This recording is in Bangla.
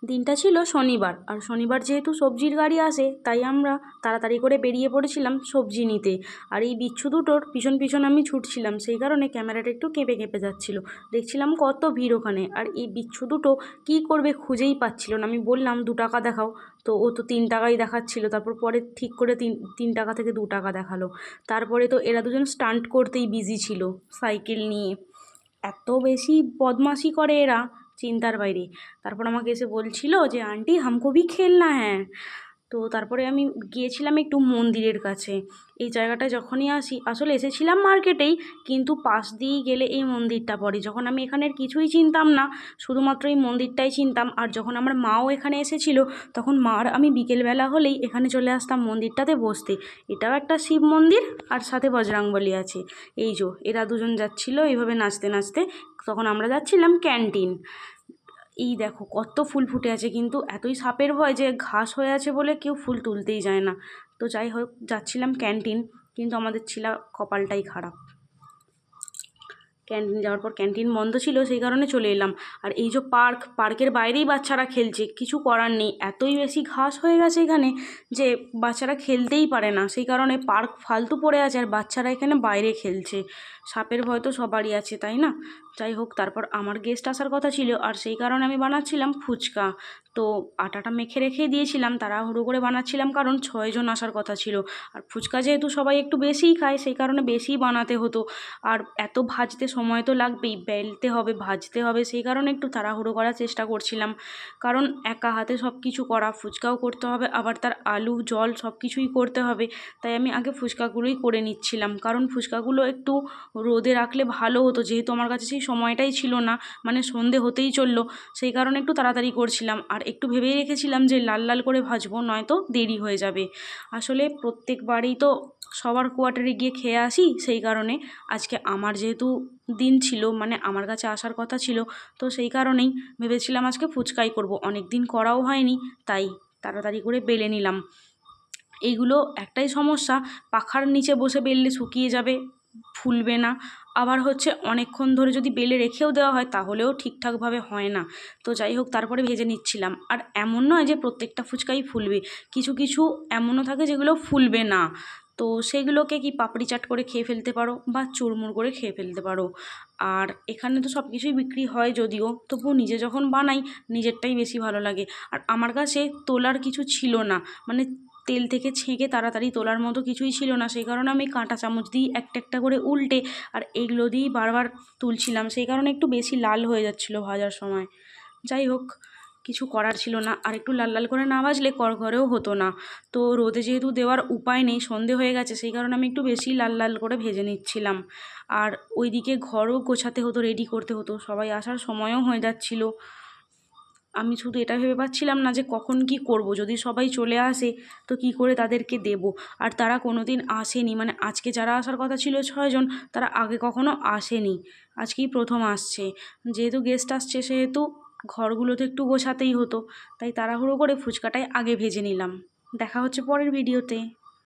দিনটা ছিল শনিবার, আর শনিবার যেহেতু সবজির গাড়ি আসে তাই আমরা তাড়াতাড়ি করে বেরিয়ে পড়েছিলাম সবজি নিতে। আর এই বিচ্ছু দুটোর পিছন পিছন আমি ছুটছিলাম, সেই কারণে ক্যামেরাটা একটু কেঁপে কেঁপে যাচ্ছিলো। দেখছিলাম কত ভিড় ওখানে, আর এই বিচ্ছু দুটো কী করবে খুঁজেই পাচ্ছিল না। আমি বললাম 2 টাকা দেখাও, তো ও তো 3 টাকাই দেখাচ্ছিল। তারপর পরে ঠিক করে তিন টাকা থেকে 2 টাকা দেখালো। তারপরে তো এরা দুজন স্টান্ট করতেই বিজি ছিল সাইকেল নিয়ে। এত বেশি বদমাশি করে এরা, চিন্তার বাইরে। তারপর আমাকে এসে বলছিল যে আন্টি হামকো ভি খেলনা হ্যাঁ। তো তারপরে আমি গিয়েছিলাম একটু মন্দিরের কাছে। এই জায়গাটায় যখনই আসি, আসলে এসেছিলাম মার্কেটেই, কিন্তু পাশ দিয়েই গেলে এই মন্দিরটা পড়ে। যখন আমি এখানের কিছুই চিনতাম না, শুধুমাত্র এই মন্দিরটাই চিনতাম। আর যখন আমার মাও এখানে এসেছিল, তখন মার আমি বিকেলবেলা হলেই এখানে চলে আসতাম মন্দিরটাতে বসতে। এটাও একটা শিব মন্দির, আর সাথে বজরংবলী আছে। এই যে এরা দুজন যাচ্ছিল এইভাবে নাচতে নাচতে, তখন আমরা যাচ্ছিলাম ক্যান্টিন। এই দেখো কত ফুল ফুটে আছে, কিন্তু এতই সাপের ভয় যে ঘাস হয়ে আছে বলে কেউ ফুল তুলতেই যায় না। তো যাই হোক, যাচ্ছিলাম ক্যান্টিন, কিন্তু আমাদের ছিল কপালটাই খারাপ। ক্যান্টিন যাওয়ার পর ক্যান্টিন বন্ধ ছিল, সেই কারণে চলে এলাম। আর এই যে পার্কের বাইরেই বাচ্চারা খেলছে, কিছু করার নেই, এতই বেশি ঘাস হয়ে গেছে এখানে যে বাচ্চারা খেলতেই পারে না। সেই কারণে পার্ক ফালতু পড়ে আছে, আর বাচ্চারা এখানে বাইরে খেলছে। সাপের ভয় তো সবারই আছে, তাই না? যাই হোক, তারপর আমার গেস্ট আসার কথা ছিল, আর সেই কারণে আমি বানাচ্ছিলাম ফুচকা। তো আটাটা মেখে রেখে দিয়েছিলাম, তাড়াহুড়ো করে বানাচ্ছিলাম, কারণ 6 জন আসার কথা ছিল। আর ফুচকা যেহেতু সবাই একটু বেশিই খায়, সেই কারণে বেশিই বানাতে হতো। আর এত ভাজতে সময় তো লাগবেই, বেলতে হবে, ভাজতে হবে, সেই কারণে একটু তাড়াহুড়ো করার চেষ্টা করছিলাম। কারণ একা হাতে সব কিছু করা, ফুচকাও করতে হবে, আবার তার আলু জল সব কিছুই করতে হবে। তাই আমি আগে ফুচকাগুলোই করে নিচ্ছিলাম, কারণ ফুচকাগুলো একটু রোদে রাখলে ভালো হতো, যেহেতু আমার কাছে সেই সময়টাই ছিল না, মানে সন্ধে হতেই চললো। সেই কারণে একটু তাড়াতাড়ি করছিলাম, আর একটু ভেবেই রেখেছিলাম যে লাল লাল করে ভাজবো, নয়তো দেরি হয়ে যাবে। আসলে প্রত্যেকবারই তো সবার কোয়ার্টারে গিয়ে খেয়ে আসি, সেই কারণে আজকে আমার যেহেতু দিন ছিল, মানে আমার কাছে আসার কথা ছিল, তো সেই কারণেই ভেবেছিলাম আজকে ফুচকাই করব। অনেক দিন করাও হয়নি, তাই তাড়াতাড়ি করে বেলে নিলাম। এইগুলো একটাই সমস্যা, পাখার নিচে বসে বেললে শুকিয়ে যাবে, ফুলবে না। আবার হচ্ছে অনেকক্ষণ ধরে যদি বেলে রেখেও দেওয়া হয় তাহলেও ঠিকঠাকভাবে হয় না। তো যাই হোক, তারপরে ভেজে নিচ্ছিলাম। আর এমন নয় যে প্রত্যেকটা ফুচকাই ফুলবে, কিছু কিছু এমনও থাকে যেগুলো ফুলবে না। তো সেগুলোকে কি পাপড়ি চাট করে খেয়ে ফেলতে পারো, বা চুরমুর করে খেয়ে ফেলতে পারো। আর এখানে তো সব কিছুই বিক্রি হয় যদিও, তবুও নিজে যখন বানাই নিজেরটাই বেশি ভালো লাগে। আর আমার কাছে তোলার কিছু ছিল না, মানে তেল থেকে ছেঁকে তাড়াতাড়ি তোলার মতো কিছুই ছিল না। সেই কারণে আমি কাঁটা চামচ দিয়েই একটা একটা করে উল্টে আর এইগুলো দিয়েই বারবার তুলছিলাম, সেই কারণে একটু বেশি লাল হয়ে যাচ্ছিলো ভাজার সময়। যাই হোক, কিছু করার ছিল না, আর একটু লাল লাল করে না ভাজলে করকরেও হতো না। তো রোদে যেহেতু দেওয়ার উপায় নেই, সন্ধে হয়ে গেছে, সেই কারণে আমি একটু বেশি লাল লাল করে ভেজে নিচ্ছিলাম। আর ওইদিকে ঘরও গোছাতে হতো, রেডি করতে হতো, সবাই আসার সময়ও হয়ে যাচ্ছিল। আমি শুধু এটা ভেবে পাচ্ছিলাম না যে কখন কি করব, যদি সবাই চলে আসে তো কি করে তাদেরকে দেব। আর তারা কোনো দিন আসেনি, মানে আজকে যারা আসার কথা ছিল 6 জন, তারা আগে কখনো আসেনি, আজকেই প্রথম আসছে। যেহেতু গেস্ট আসছে সেহেতু ঘরগুলো তো একটু গোছাতেই হতো, তাই তাড়াহুড়ো করে ফুচকাটাই আগে ভেজে নিলাম। দেখা হচ্ছে পরের ভিডিওতে।